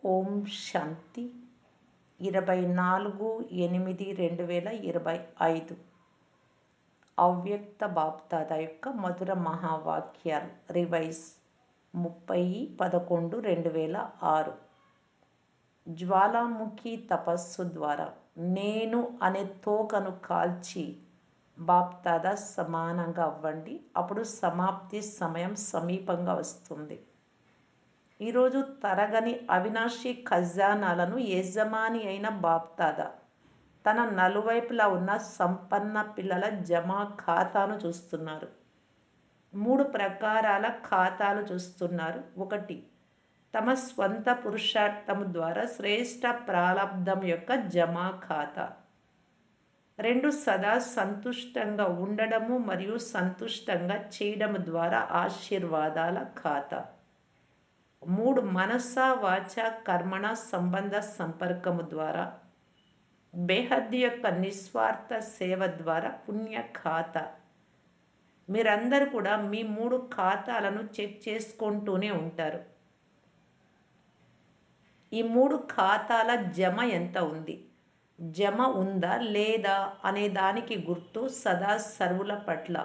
ఓం శాంతి 24/8/2025 అవ్యక్త బాప్దాద యొక్క మధుర మహావాక్యాలు రివైజ్ 30/11/2006 జ్వాలాముఖి తపస్సు ద్వారా నేను అనే తోకను కాల్చి బాప్దాద సమానంగా అవ్వండి. అప్పుడు సమాప్తి సమయం సమీపంగా వస్తుంది. ఈరోజు తరగని అవినాశి ఖజానాలను యజమాని అయిన బాప్దాద తన నలువైపులా ఉన్న సంపన్న పిల్లల జమా ఖాతాను చూస్తున్నారు. 3 ప్రకారాల ఖాతాలు చూస్తున్నారు. 1. తమ స్వంత పురుషార్థము ద్వారా శ్రేష్ట ప్రారబ్ధం యొక్క జమా ఖాతా. 2. సదా సంతుష్టంగా ఉండడము మరియు సంతుష్టంగా చేయడము ద్వారా ఆశీర్వాదాల ఖాతా. 3. మనస వాచ కర్మణ సంబంధ సంపర్కము ద్వారా బేహద్ యొక్క నిస్వార్థ సేవ ద్వారా పుణ్య ఖాతా. మీరందరూ కూడా మీ 3 ఖాతాలను చెక్ చేసుకుంటూనే ఉంటారు. ఈ 3 ఖాతాల జమ ఎంత ఉంది, జమ ఉందా లేదా అనే దానికి గుర్తు సదా సర్వుల పట్ల,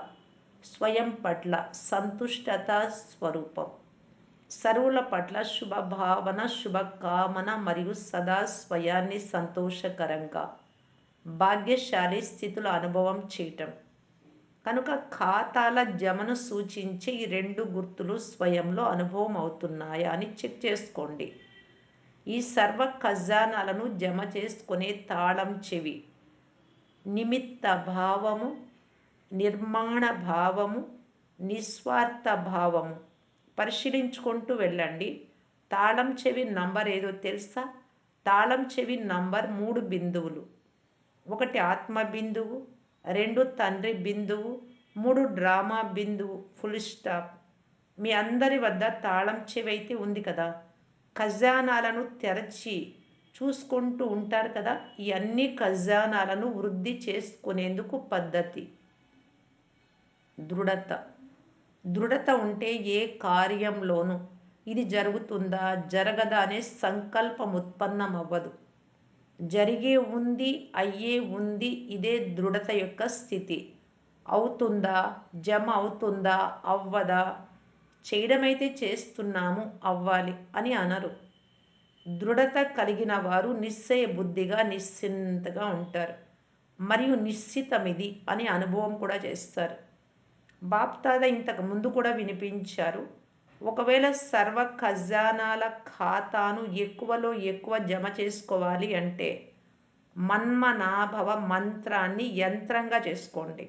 స్వయం పట్ల సంతుష్టత స్వరూపం. సర్వుల పట్ల శుభభావన, శుభకామన మరియు సదా స్వయాన్ని సంతోషకరంగా భాగ్యశాలి స్థితిలో అనుభవం చేయటం. కనుక ఖాతాల జమను సూచించే ఈ 2 గుర్తులు స్వయంలో అనుభవం అవుతున్నాయా అని చెక్ చేసుకోండి. ఈ సర్వ ఖజానాలను జమ చేసుకునే తాళం చెవి నిమిత్త భావము, నిర్మాణ భావము, నిస్వార్థ భావము. పరిశీలించుకుంటూ వెళ్ళండి. తాళం చెవి నంబర్ ఏదో తెలుసా? తాళం చెవి నంబర్ 3 బిందువులు. 1 ఆత్మ బిందువు, 2 తండ్రి బిందువు, 3 డ్రామా బిందువు. Full stop. మీ అందరి వద్ద తాళం చెవి అయితే ఉంది కదా. ఖజానాలను తెరచి చూసుకుంటూ ఉంటారు కదా. ఈ అన్ని ఖజానాలను వృద్ధి చేసుకునేందుకు పద్ధతి దృఢత. దృఢత ఉంటే ఏ కార్యంలోనూ ఇది జరుగుతుందా జరగదా అనే సంకల్పం ఉత్పన్నం అవ్వదు. జరిగే ఉంది, అయ్యే ఉంది. ఇదే దృఢత యొక్క స్థితి. అవుతుందా, జమ అవుతుందా, అవ్వదా, చేయడమైతే చేస్తున్నాము, అవ్వాలి అని అనరు. దృఢత కలిగిన వారు నిశ్చయ బుద్ధిగా నిశ్చింతగా ఉంటారు మరియు నిశ్చితమిది అని అనుభవం కూడా చేస్తారు. బాప్దాద ఇంతకు ముందు కూడా వినిపించారు. ఒకవేళ సర్వ ఖజానాల ఖాతాను ఎక్కువలో ఎక్కువ జమ చేసుకోవాలి అంటే మన్మనాభవ మంత్రాన్ని యంత్రంగా చేసుకోండి.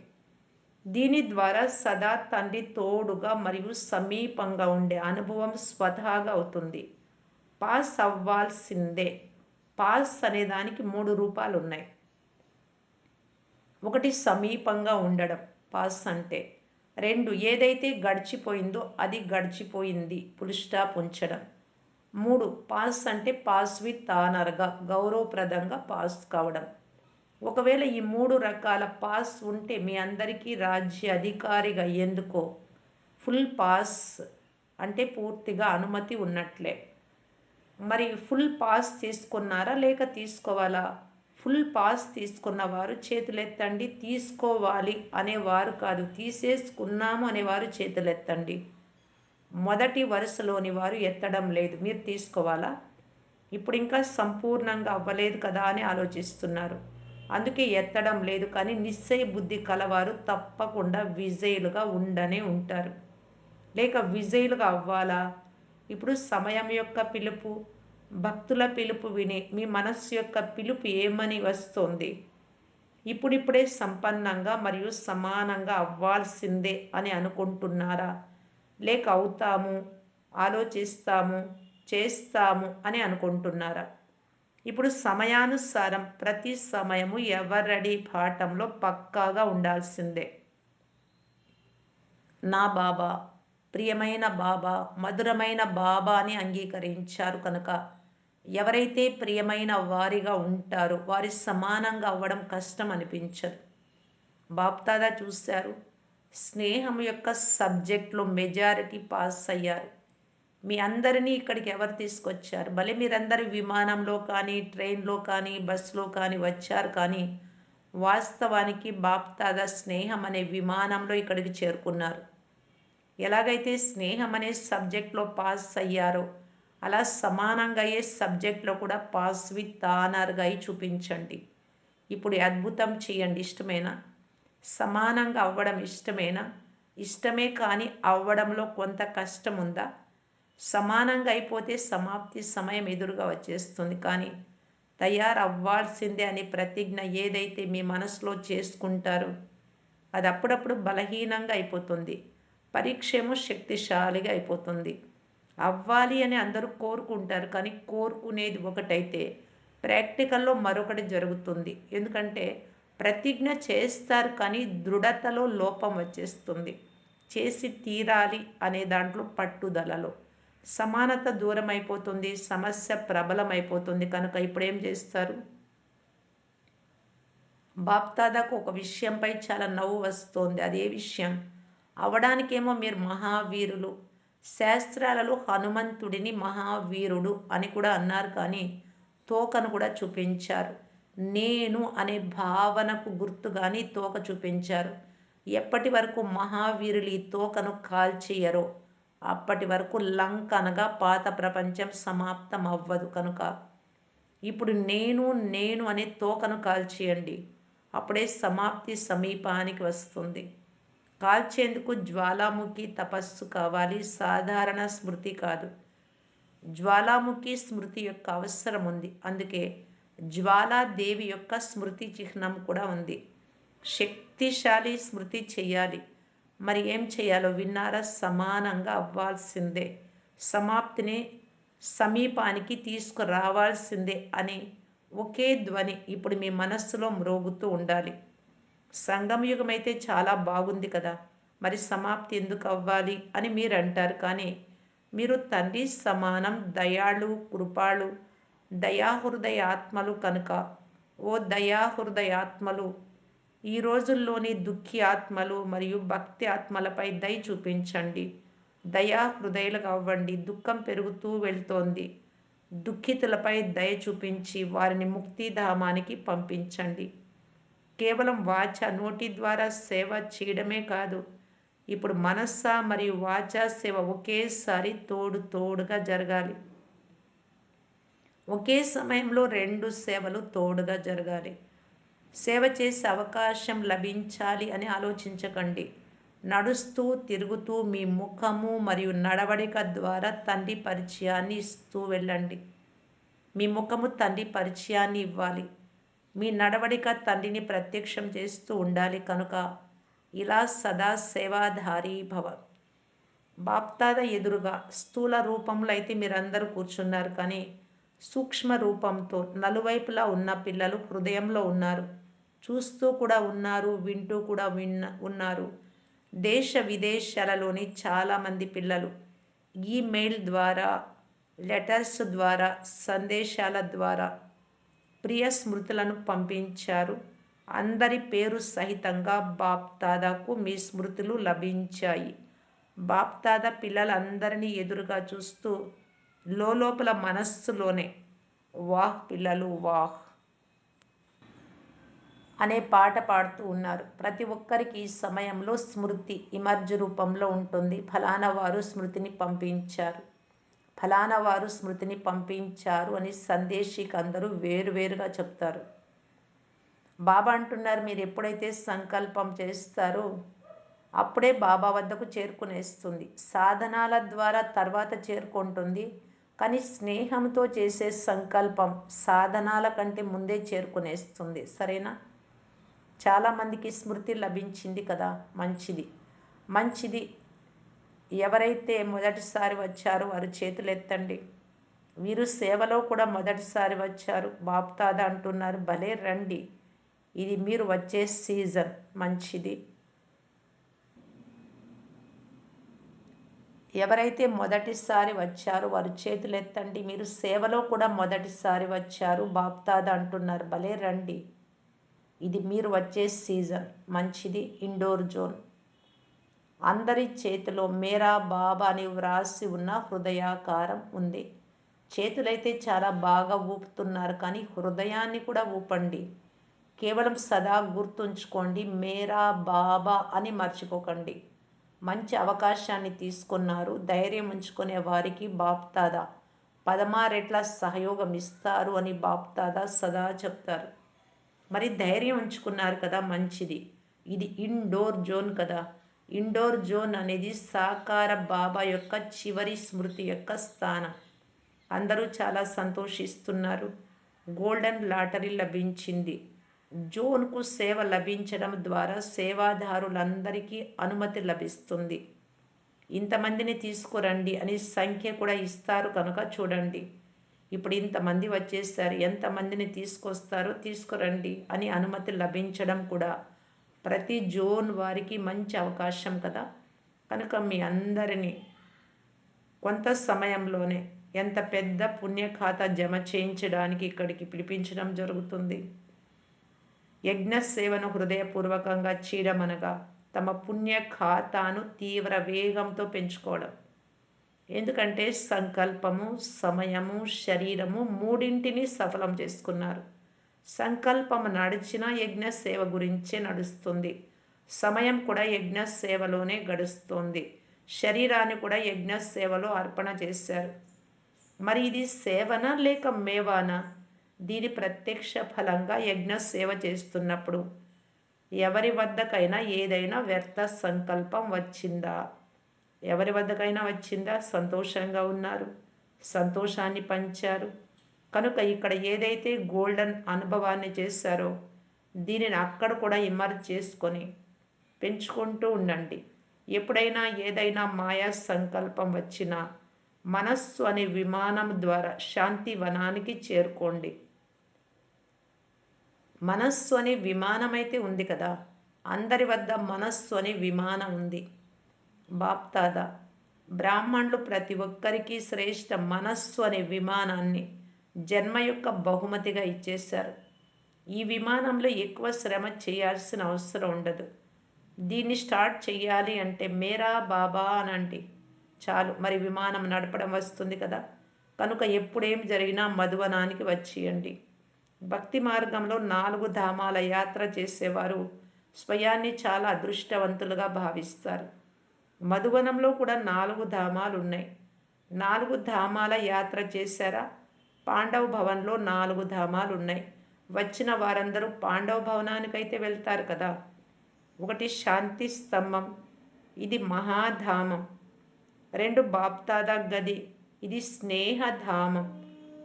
దీని ద్వారా సదా తండ్రి తోడుగా మరియు సమీపంగా ఉండే అనుభవం స్వతహాగా అవుతుంది. పాస్ అవ్వాల్సిందే. పాస్ అనే దానికి 3 రూపాలు ఉన్నాయి. 1 సమీపంగా ఉండడం పాస్ అంటే. 2 ఏదైతే గడిచిపోయిందో అది గడిచిపోయింది, ఫుల్ స్టాప్ ఉంచడం. 3 పాస్ అంటే పాస్ విత్ ఆనర్గా, గౌరవప్రదంగా పాస్ కావడం. ఒకవేళ ఈ 3 రకాల పాస్ ఉంటే మీ అందరికీ రాజ్య అధికారిగా అయ్యేందుకు ఫుల్ పాస్ అంటే పూర్తిగా అనుమతి ఉన్నట్లే. మరి ఫుల్ పాస్ తీసుకున్నారా లేక తీసుకోవాలా? ఫుల్ పాస్ తీసుకున్నవారు చేతులెత్తండి. తీసుకోవాలి అనేవారు కాదు, తీసేసుకున్నాము అనేవారు చేతులెత్తండి. మొదటి వరుసలోని వారు ఎత్తడం లేదు. మీరు తీసుకోవాలా? ఇప్పుడు ఇంకా సంపూర్ణంగా అవ్వలేదు కదా అని ఆలోచిస్తున్నారు, అందుకే ఎత్తడం లేదు. కానీ నిశ్చయ బుద్ధి కలవారు తప్పకుండా విజయులుగా ఉండనే ఉంటారు. లేక విజయులుగా అవ్వాలా? ఇప్పుడు సమయం యొక్క పిలుపు, భక్తుల పిలుపు విని మీ మనస్సు యొక్క పిలుపు ఏమని వస్తోంది? ఇప్పుడిప్పుడే సంపన్నంగా మరియు సమానంగా అవ్వాల్సిందే అని అనుకుంటున్నారా? లేక అవుతాము, ఆలోచిస్తాము, చేస్తాము అని అనుకుంటున్నారా? ఇప్పుడు సమయానుసారం ప్రతి సమయము ఎవరడి పాఠంలో పక్కాగా ఉండాల్సిందే. నా బాబా, ప్రియమైన బాబా, మధురమైన బాబా అని అంగీకరించారు కనుక ఎవరైతే ప్రియమైన వారిగా ఉంటారో వారి సమానంగా అవ్వడం కష్టం అనిపించదు. బాప్దాదా చూశారు, స్నేహం యొక్క సబ్జెక్ట్లో మెజారిటీ పాస్ అయ్యారు. మీ అందరినీ ఇక్కడికి ఎవరు తీసుకొచ్చారు? భలే మీరందరూ విమానంలో కానీ, ట్రైన్‌లో కానీ, బస్సులో కానీ వచ్చారు కానీ, వాస్తవానికి బాప్దాదా స్నేహం అనే విమానంలో ఇక్కడికి చేరుకున్నారు. ఎలాగైతే స్నేహం అనే సబ్జెక్ట్‌లో పాస్ అయ్యారో, అలా సమానంగా అయ్యే సబ్జెక్ట్‌లో కూడా పాస్ విత్ ఆనర్‌గా అయి చూపించండి. ఇప్పుడు ఈ అద్భుతం చేయండి. ఇష్టమేనా? సమానంగా అవ్వడం ఇష్టమేనా? ఇష్టమే కానీ అవ్వడంలో కొంత కష్టం ఉందా? సమానంగా అయిపోతే సమాప్తి సమయం ఎదురుగా వచ్చేస్తుంది. కానీ తయారవ్వాల్సిందే అనే ప్రతిజ్ఞ ఏదైతే మీ మనసులో చేసుకుంటారో అది అప్పుడప్పుడు బలహీనంగా అయిపోతుంది. పరీక్ష ఏమో శక్తిశాలిగా అయిపోతుంది. అవ్వాలి అని అందరూ కోరుకుంటారు. కానీ కోరుకునేది ఒకటైతే ప్రాక్టికల్‌లో మరొకటి జరుగుతుంది. ఎందుకంటే ప్రతిజ్ఞ చేస్తారు కానీ దృఢతలో లోపం వచ్చేస్తుంది. చేసి తీరాలి అనే దాంట్లో పట్టుదలలో. సమానత దూరమైపోతుంది. సమస్య ప్రబలమైపోతుంది. కనుక ఇప్పుడేం చేస్తారు? బాప్దాదాకు ఒక విషయంపై చాలా నవ్వు వస్తోంది. అదే విషయం? అవడానికేమో మీరు మహావీరులు. శాస్త్రాలలో హనుమంతుడిని మహావీరుడు అని కూడా అన్నారు కానీ తోకను కూడా చూపించారు. నేను అనే భావనకు గుర్తుగాని తోక చూపించారు. ఎప్పటి వరకు మహావీరులు ఈ తోకను కాల్చేయరో అప్పటి వరకు లంక అనగా పాత ప్రపంచం సమాప్తం అవ్వదు. కనుక ఇప్పుడు నేను నేను అనే తోకను కాల్చేయండి. అప్పుడే సమాప్తి సమీపానికి వస్తుంది. కాల్చేందుకు జ్వాలాముఖి తపస్సు కావాలి, సాధారణ స్మృతి కాదు. జ్వాలాముఖి స్మృతి యొక్క అవసరం ఉంది. అందుకే జ్వాలాదేవి యొక్క స్మృతి చిహ్నం కూడా ఉంది. శక్తిశాలి స్మృతి చేయాలి. మరి ఏం చేయాలో విన్నారా? సమానంగా అవ్వాల్సిందే, సమాప్తిని సమీపానికి తీసుకురావాల్సిందే అని ఒకే ధ్వని ఇప్పుడు మీ మనస్సులో మ్రోగుతూ ఉండాలి. సంగమయుగం అయితే చాలా బాగుంది కదా, మరి సమాప్తి ఎందుకు అవ్వాలి అని మీరు అంటారు. కానీ మీరు తండ్రి సమానం దయాళు కృపాళు దయాహృదయాత్మలు కనుక ఓ దయాహృదయాత్మలు ఈ రోజుల్లోని దుఃఖి ఆత్మలు మరియు భక్తి ఆత్మలపై దయ చూపించండి. దయా హృదయాలుగా అవ్వండి. దుఃఖం పెరుగుతూ వెళ్తోంది. దుఃఖితులపై దయ చూపించి వారిని ముక్తిధామానికి పంపించండి. కేవలం వాచ నోటి ద్వారా సేవ చేయడమే కాదు, ఇప్పుడు మనస్స మరియు వాచా సేవ ఒకేసారి తోడుగా జరగాలి. ఒకే సమయంలో రెండు సేవలు తోడుగా జరగాలి. సేవ చేసే అవకాశం లభించాలి అని ఆలోచించకండి. నడుస్తూ తిరుగుతూ మీ ముఖము మరియు నడవడిక ద్వారా తండ్రి పరిచయాన్ని ఇస్తూ వెళ్ళండి. మీ ముఖము తండ్రి పరిచయాన్ని ఇవ్వాలి. మీ నడవడిక తండ్రిని ప్రత్యక్షం చేస్తూ ఉండాలి. కనుక ఇలా సదా సేవాధారీ భవ. బాప్దాదా ఎదురుగా స్థూల రూపంలో అయితే మీరందరూ కూర్చున్నారు. కానీ సూక్ష్మ రూపంతో నలువైపులా ఉన్న పిల్లలు హృదయంలో ఉన్నారు. చూస్తూ కూడా ఉన్నారు, వింటూ కూడా ఉన్నారు. దేశ విదేశాలలోని చాలామంది పిల్లలు ఈమెయిల్ ద్వారా, లెటర్స్ ద్వారా, సందేశాల ద్వారా ప్రియ స్మృతులను పంపించారు. అందరి పేరు సహితంగా బాప్దాదాకు మీ స్మృతులు లభించాయి. బాప్దాదా పిల్లలందరినీ ఎదురుగా చూస్తూ లోపల మనస్సులోనే వాహ్ పిల్లలు వాహ్ అనే పాట పాడుతూ ఉన్నారు. ప్రతి ఒక్కరికి ఈ సమయంలో స్మృతి ఇమర్జ్ రూపంలో ఉంటుంది. ఫలానా వారు స్మృతిని పంపించారు, ఫలానా వారు స్మృతిని పంపించారు అని సందేశికి అందరూ వేరువేరుగా చెప్తారు. బాబా అంటున్నారు, మీరు ఎప్పుడైతే సంకల్పం చేస్తారో అప్పుడే బాబా వద్దకు చేరుకునేస్తుంది. సాధనాల ద్వారా తర్వాత చేరుకుంటుంది. కానీ స్నేహంతో చేసే సంకల్పం సాధనాల కంటే ముందే చేరుకునేస్తుంది. సరేనా? చాలామందికి స్మృతి లభించింది కదా, మంచిది మంచిది. ఎవరైతే మొదటిసారి వచ్చారో వారు చేతులు ఎత్తండి. వీరు సేవలో కూడా మొదటిసారి వచ్చారు. బాప్దాదా అంటున్నారు, భలే రండి, ఇది మీరు వచ్చే సీజన్. మంచిది. ఎవరైతే మొదటిసారి వచ్చారో వారు చేతులు ఎత్తండి. మీరు సేవలో కూడా మొదటిసారి వచ్చారు. బాప్దాదా అంటున్నారు, భలే రండి, ఇది మీరు వచ్చే సీజన్. మంచిది. ఇండోర్ జోన్ అందరి చేతిలో మేరా బాబా అని వ్రాసి ఉన్న హృదయాకారం ఉంది. చేతులైతే చాలా బాగా ఊపుతున్నారు, కానీ హృదయాన్ని కూడా ఊపండి. కేవలం సదా గుర్తుంచుకోండి, మేరా బాబా అని మర్చిపోకండి. మంచి అవకాశాన్ని తీసుకున్నారు. ధైర్యం ఉంచుకునే వారికి బాప్దాదా పదమారెట్ల సహయోగం ఇస్తారు అని బాప్దాదా సదా చెప్తారు. మరి ధైర్యం ఉంచుకున్నారు కదా, మంచిది. ఇది ఇండోర్ జోన్ కదా. ఇండోర్ జోన్ అనేది సాకార బాబా యొక్క చివరి స్మృతి యొక్క స్థానం. అందరూ చాలా సంతోషిస్తున్నారు. గోల్డెన్ లాటరీ లభించింది. జోన్కు సేవ లభించడం ద్వారా సేవాదారులందరికీ అనుమతి లభిస్తుంది. ఇంతమందిని తీసుకురండి అని సంఖ్య కూడా ఇస్తారు కనుక చూడండి. ఇప్పుడు ఇంతమంది వచ్చేసారు, ఎంతమందిని తీసుకొస్తారో తీసుకురండి అని అనుమతి లభించడం కూడా ప్రతి జోన్ వారికి మంచి అవకాశం కదా. కనుక మీ అందరినీ కొంత సమయంలోనే ఎంత పెద్ద పుణ్యఖాతా జమ చేయించడానికి ఇక్కడికి పిలిపించడం జరుగుతుంది. యజ్ఞ సేవను హృదయపూర్వకంగా చేయడమనగా తమ పుణ్య ఖాతాను తీవ్ర వేగంతో పెంచుకోవడం. ఎందుకంటే సంకల్పము, సమయము, శరీరము మూడింటిని సఫలం చేసుకున్నారు. సంకల్పం నడిచిన యజ్ఞ సేవ గురించే నడుస్తుంది. సమయం కూడా యజ్ఞ సేవలోనే గడుస్తుంది. శరీరాన్ని కూడా యజ్ఞ సేవలో అర్పణ చేశారు. మరి ఇది సేవనా లేక మేవానా? దీని ప్రత్యక్ష ఫలంగా యజ్ఞ సేవ చేస్తున్నప్పుడు ఎవరి వద్దకైనా ఏదైనా వ్యర్థ సంకల్పం వచ్చిందా? ఎవరి వద్దకైనా వచ్చిందా? సంతోషంగా ఉన్నారు, సంతోషాన్ని పంచారు. కనుక ఇక్కడ ఏదైతే గోల్డెన్ అనుభవాన్ని చేశారో దీనిని అక్కడ కూడా ఇమర్జ్ చేసుకొని పెంచుకుంటూ ఉండండి. ఎప్పుడైనా ఏదైనా మాయా సంకల్పం వచ్చినా మనస్సు అనే విమానం ద్వారా శాంతి వనానికి చేరుకోండి. మనస్సు అనే విమానం అయితే ఉంది కదా, అందరి వద్ద మనస్సు అనే విమానం ఉంది. బాప్దాదా బ్రాహ్మణులు ప్రతి ఒక్కరికి శ్రేష్ఠ మనస్సు అనే విమానాన్ని జన్మ యొక్క బహుమతిగా ఇచ్చేశారు. ఈ విమానంలో ఎక్కువ శ్రమ చేయాల్సిన అవసరం ఉండదు. దీన్ని స్టార్ట్ చేయాలి అంటే మేరా బాబా అనండి చాలు, మరి విమానం నడపడం వస్తుంది కదా. కనుక ఎప్పుడేం జరిగినా మధువనానికి వచ్చేయండి. భక్తి మార్గంలో 4 ధామాల యాత్ర చేసేవారు స్వయాన్ని చాలా అదృష్టవంతులుగా భావిస్తారు. మధువనంలో కూడా 4 ధామాలు ఉన్నాయి. 4 ధామాల యాత్ర చేశారా? పాండవ భవన్లో 4 ధామాలు ఉన్నాయి. వచ్చిన వారందరూ పాండవ భవనానికైతే వెళ్తారు కదా. ఒకటి శాంతి స్తంభం, ఇది మహాధామం. 2 బాప్దాదా గది, ఇది స్నేహధామం.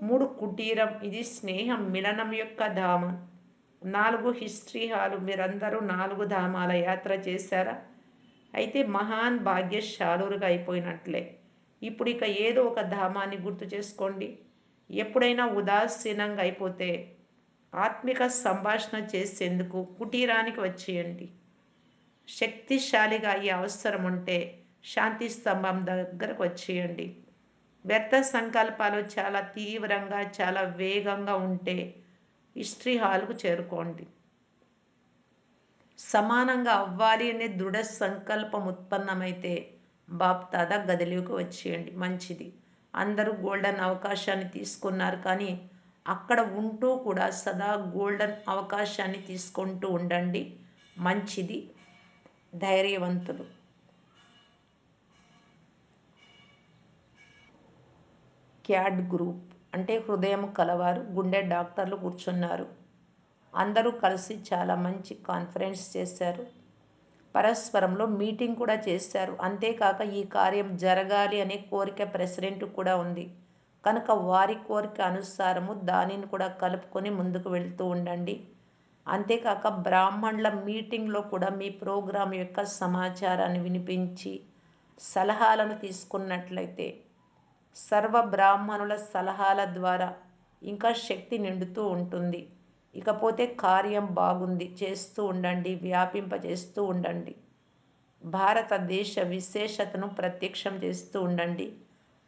3 కుటీరం, ఇది స్నేహం మిలనం యొక్క ధామం. 4 హిస్టరీ హాలు. మీరందరూ 4 ధామాల యాత్ర చేశారా? అయితే మహాన్ భాగ్యశాలురుగా అయిపోయినట్లే. ఇప్పుడు ఇక ఏదో ఒక ధామాన్ని గుర్తు చేసుకోండి. ఎప్పుడైనా ఉదాసీనంగా అయిపోతే ఆత్మిక సంభాషణ చేసేందుకు కుటీరానికి వచ్చేయండి. శక్తిశాలిగా అయ్యే అవసరం ఉంటే శాంతి స్తంభం దగ్గరకు వచ్చేయండి. వ్యర్థ సంకల్పాలు చాలా తీవ్రంగా చాలా వేగంగా ఉంటే హిస్టరీ హాల్కు చేరుకోండి. సమానంగా అవ్వాలి అనే దృఢ సంకల్పం ఉత్పన్నమైతే బాప్దాదా గదిలోకి వచ్చేయండి. మంచిది. అందరూ గోల్డెన్ అవకాశాన్ని తీసుకున్నారు, కానీ అక్కడ ఉంటూ కూడా సదా గోల్డెన్ అవకాశాన్ని తీసుకుంటూ ఉండండి. మంచిది. ధైర్యవంతులు. క్యాడ్ గ్రూప్ అంటే హృదయం కలవారు, గుండె డాక్టర్లు కూర్చున్నారు. అందరూ కలిసి చాలా మంచి కాన్ఫరెన్స్ చేశారు. పరస్పరంలో మీటింగ్ కూడా చేశారు. అంతేకాక ఈ కార్యం జరగాలి అనే కోరిక ప్రెసిడెంట్ కూడా ఉంది. కనుక వారి కోరిక అనుసారము దానిని కూడా కలుపుకొని ముందుకు వెళ్తూ ఉండండి. అంతేకాక బ్రాహ్మణుల మీటింగ్లో కూడా మీ ప్రోగ్రాం యొక్క సమాచారాన్ని వినిపించి సలహాలను తీసుకున్నట్లయితే సర్వ బ్రాహ్మణుల సలహాల ద్వారా ఇంకా శక్తి నిండుతూ ఉంటుంది. ఇకపోతే కార్యం బాగుంది, చేస్తూ ఉండండి, వ్యాపింపజేస్తూ ఉండండి. భారతదేశ విశేషతను ప్రత్యక్షం చేస్తూ ఉండండి.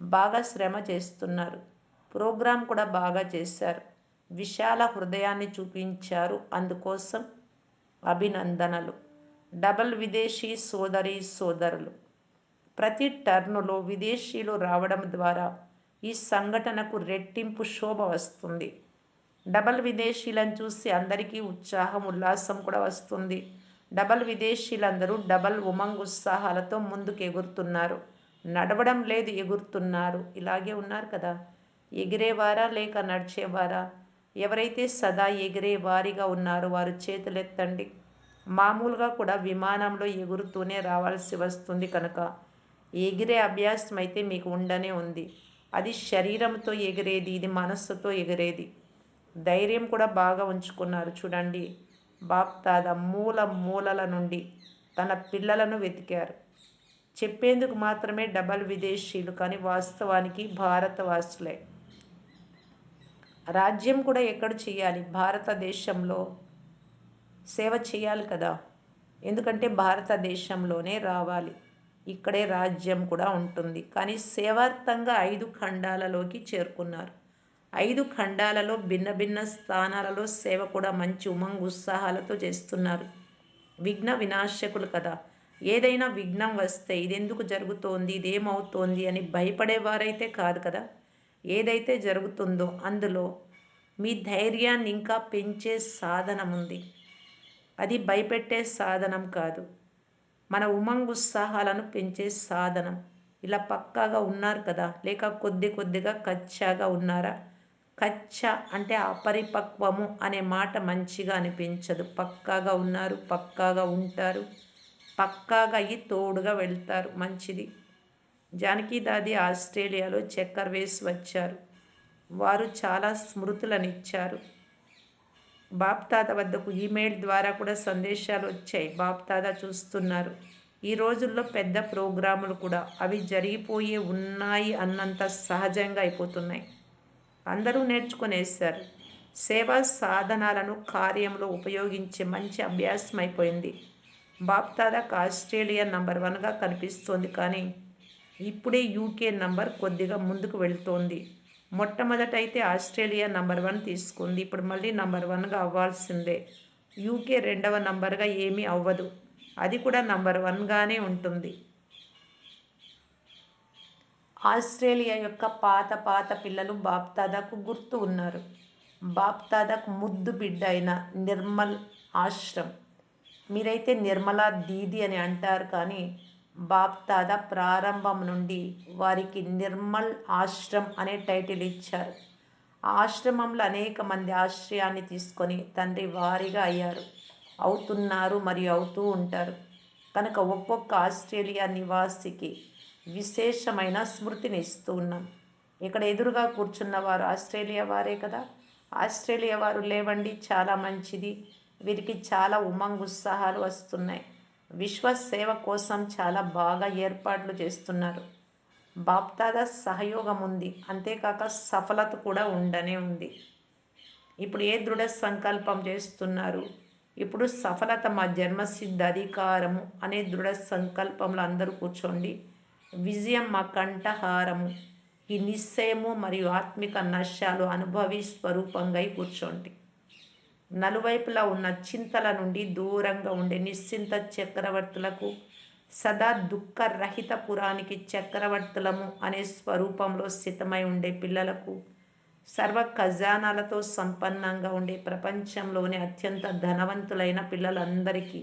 బాగా శ్రమ చేస్తున్నారు. ప్రోగ్రాం కూడా బాగా చేశారు. విశాల హృదయాన్ని చూపించారు. అందుకోసం అభినందనలు. డబల్ విదేశీ సోదరీ సోదరులు. ప్రతి టర్నులో విదేశీయులు రావడం ద్వారా ఈ సంఘటనకు రెట్టింపు శోభ వస్తుంది. డబల్ విదేశీయులను చూసి అందరికీ ఉత్సాహం ఉల్లాసం కూడా వస్తుంది. డబల్ విదేశీయులందరూ డబల్ ఉమంగ్ ఉత్సాహాలతో ముందుకు ఎగురుతున్నారు. నడవడం లేదు, ఎగురుతున్నారు. ఇలాగే ఉన్నారు కదా. ఎగిరేవారా లేక నడిచేవారా? ఎవరైతే సదా ఎగిరే వారిగా ఉన్నారో వారు చేతులెత్తండి. మామూలుగా కూడా విమానంలో ఎగురుతూనే రావాల్సి వస్తుంది కనుక ఎగిరే అభ్యాసం అయితే మీకు ఉండనే ఉంది. అది శరీరంతో ఎగిరేది, ఇది మనస్సుతో ఎగిరేది. ధైర్యం కూడా బాగా ఉంచుకున్నారు చూడండి. బాప్దాదా మూల మూలల నుండి తన పిల్లలను వెతికారు. చెప్పేందుకు మాత్రమే డబల్ విదేశీయులు, కానీ వాస్తవానికి భారతవాసులే. రాజ్యం కూడా ఎక్కడ చేయాలి? భారతదేశంలో సేవ చేయాలి కదా. ఎందుకంటే భారతదేశంలోనే రావాలి, ఇక్కడే రాజ్యం కూడా ఉంటుంది. కానీ సేవార్థంగా 5 ఖండాలలోకి చేరుకున్నారు. 5 ఖండాలలో భిన్న భిన్న స్థానాలలో సేవ కూడా మంచి ఉమంగ్ ఉత్సాహాలతో చేస్తున్నారు. విఘ్న వినాశకులు కదా. ఏదైనా విఘ్నం వస్తే ఇదెందుకు జరుగుతోంది, ఇదేమవుతోంది అని భయపడేవారైతే కాదు కదా. ఏదైతే జరుగుతుందో అందులో మీ ధైర్యాన్ని ఇంకా పెంచే సాధనం ఉంది. అది భయపెట్టే సాధనం కాదు, మన ఉమంగ్ ఉత్సాహాలను పెంచే సాధనం. ఇలా పక్కాగా ఉన్నారు కదా, లేక కొద్ది కొద్దిగా కచ్చాగా ఉన్నారా? కచ్చా అంటే అపరిపక్వము అనే మాట మంచిగా అనిపించదు. పక్కాగా ఉన్నారు, పక్కాగా ఉంటారు, పక్కాగా అయ్యి తోడుగా వెళ్తారు. మంచిది. జానకి దాది ఆస్ట్రేలియాలో చక్కర్ వేసి వచ్చారు. వారు చాలా స్మృతులనిచ్చారు. బాప్దాదా వద్దకు ఈమెయిల్ ద్వారా కూడా సందేశాలు వచ్చాయి. బాప్దాదా చూస్తున్నారు. ఈ రోజుల్లో పెద్ద ప్రోగ్రాములు కూడా అవి జరిగిపోయే ఉన్నాయి అన్నంత సహజంగా అయిపోతున్నాయి. అందరూ నేర్చుకునేశారు. సేవా సాధనాలను కార్యంలో ఉపయోగించే మంచి అభ్యాసం అయిపోయింది. బాప్దాదాకు ఆస్ట్రేలియా నంబర్ 1గా కనిపిస్తోంది, కానీ ఇప్పుడే యూకే నంబర్ కొద్దిగా ముందుకు వెళుతోంది. మొట్టమొదట అయితే ఆస్ట్రేలియా నంబర్ 1 తీసుకుంది. ఇప్పుడు మళ్ళీ నంబర్ 1గా అవ్వాల్సిందే. యూకే రెండవ నంబర్గా ఏమీ అవ్వదు, అది కూడా నంబర్ 1గానే ఉంటుంది. ఆస్ట్రేలియా యొక్క పాత పాత పిల్లలు బాప్దాదాకు గుర్తు ఉన్నారు. బాప్దాదాకు ముద్దు బిడ్డ అయిన నిర్మల్ ఆశ్రమ్. మీరైతే నిర్మలా దీది అని అంటారు, కానీ బాప్దాదా ప్రారంభం నుండి వారికి నిర్మల్ ఆశ్రమ్ అనే టైటిల్ ఇచ్చారు. ఆ ఆశ్రమంలో అనేక మంది ఆశ్రయాన్ని తీసుకొని తండ్రి వారిగా అయ్యారు, అవుతున్నారు మరియు అవుతూ ఉంటారు. కనుక ఒక్కొక్క ఆస్ట్రేలియా నివాసికి విశేషమైన స్మృతిని ఇస్తూ ఉన్నాం. ఇక్కడ ఎదురుగా కూర్చున్న వారు ఆస్ట్రేలియా వారే కదా. ఆస్ట్రేలియా వారు లేవండి, చాలా మంచిది. వీరికి చాలా ఉమంగ్ ఉత్సాహాలు వస్తున్నాయి. విశ్వ సేవ కోసం చాలా బాగా ఏర్పాట్లు చేస్తున్నారు. బాప్దాదా సహయోగం ఉంది, అంతేకాక సఫలత కూడా ఉండనే ఉంది. ఇప్పుడు ఏ దృఢ సంకల్పం చేస్తున్నారు? ఇప్పుడు సఫలత మా జన్మసిద్ధ అధికారము అనే దృఢ సంకల్పంలో అందరూ కూర్చోండి. విజయం మా కంఠహారము, ఈ నిశ్చయము మరియు ఆత్మిక నష్టాలు అనుభవి స్వరూపంగా కూర్చోండి. నలువైపులా ఉన్న చింతల నుండి దూరంగా ఉండే నిశ్చింత చక్రవర్తులకు, సదా దుఃఖరహిత పురానికి చక్రవర్తులము అనే స్వరూపంలో స్థితమై ఉండే పిల్లలకు, సర్వ ఖజానాలతో సంపన్నంగా ఉండే ప్రపంచంలోని అత్యంత ధనవంతులైన పిల్లలందరికీ,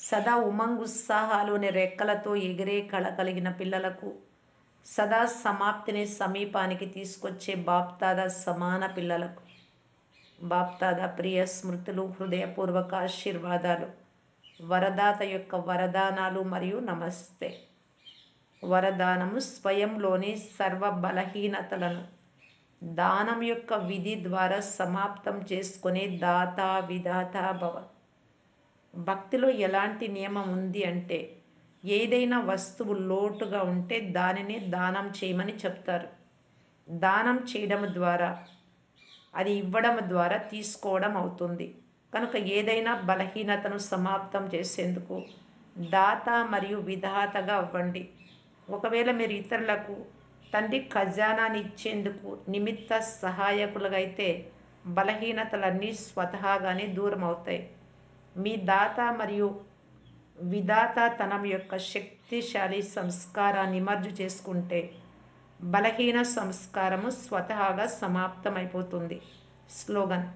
సదా ఉమంగ్ ఉత్సాహాలోని రెక్కలతో ఎగిరే కళ కలిగిన పిల్లలకు, సదా సమాప్తిని సమీపానికి తీసుకొచ్చే బాప్దాదా సమాన పిల్లలకు, బాప్దాదా ప్రియ స్మృతులు, హృదయపూర్వక ఆశీర్వాదాలు, వరదాత యొక్క వరదానాలు మరియు నమస్తే. వరదానము: స్వయంలోని సర్వ బలహీనతలను దానం యొక్క విధి ద్వారా సమాప్తం చేసుకునే దాత విధాత భవ. భక్తిలో ఎలాంటి నియమం ఉంది అంటే, ఏదైనా వస్తువు లోటుగా ఉంటే దానిని దానం చేయమని చెప్తారు. దానం చేయడం ద్వారా, అది ఇవ్వడం ద్వారా తీసుకోవడం అవుతుంది. కనుక ఏదైనా బలహీనతను సమాప్తం చేసేందుకు దాత మరియు విధాతగా అవ్వండి. ఒకవేళ మీరు ఇతరులకు తండ్రి ఖజానాని ఇచ్చేందుకు నిమిత్త సహాయకులుగా అయితే బలహీనతలన్నీ స్వతహాగానే దూరం అవుతాయి. మీ దాత మరియు విధాతతనం యొక్క శక్తిశాలి సంస్కారాన్ని మర్జు చేసుకుంటే బలహీన సంస్కారము స్వతహాగా సమాప్తమైపోతుంది. స్లోగన్: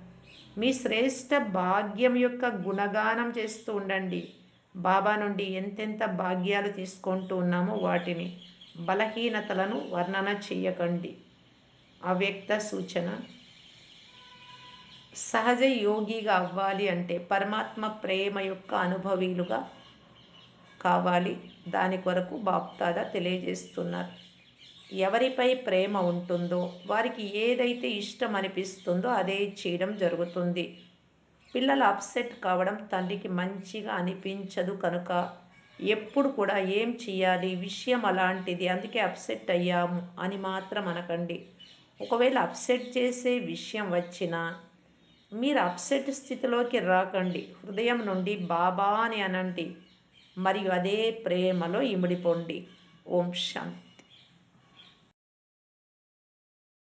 మీ శ్రేష్ట భాగ్యం యొక్క గుణగానం చేస్తూ ఉండండి. బాబా నుండి ఎంతెంత భాగ్యాలు తీసుకుంటూ ఉన్నామో వాటిని బలహీనతలను వర్ణన చేయకండి. అవ్యక్త సూచన: సహజ యోగిగా అవ్వాలి అంటే పరమాత్మ ప్రేమ యొక్క అనుభవీలుగా కావాలి. దాని కొరకు బాప్దాదా తెలియజేస్తున్నారు. ఎవరిపై ప్రేమ ఉంటుందో వారికి ఏదైతే ఇష్టం అనిపిస్తుందో అదే చేయడం జరుగుతుంది. పిల్లలు అప్సెట్ కావడం తండ్రికి మంచిగా అనిపించదు కనుక ఎప్పుడు కూడా ఏం చేయాలి, విషయం అలాంటిది అందుకే అప్సెట్ అయ్యాము అని మాత్రం అనకండి. ఒకవేళ అప్సెట్ చేసే విషయం వచ్చినా మీరు అప్సెట్ స్థితిలోకి రాకండి. హృదయం నుండి బాబా అని అనండి మరియు అదే ప్రేమలో ఇమిడిపోండి. ఓం శాంతి.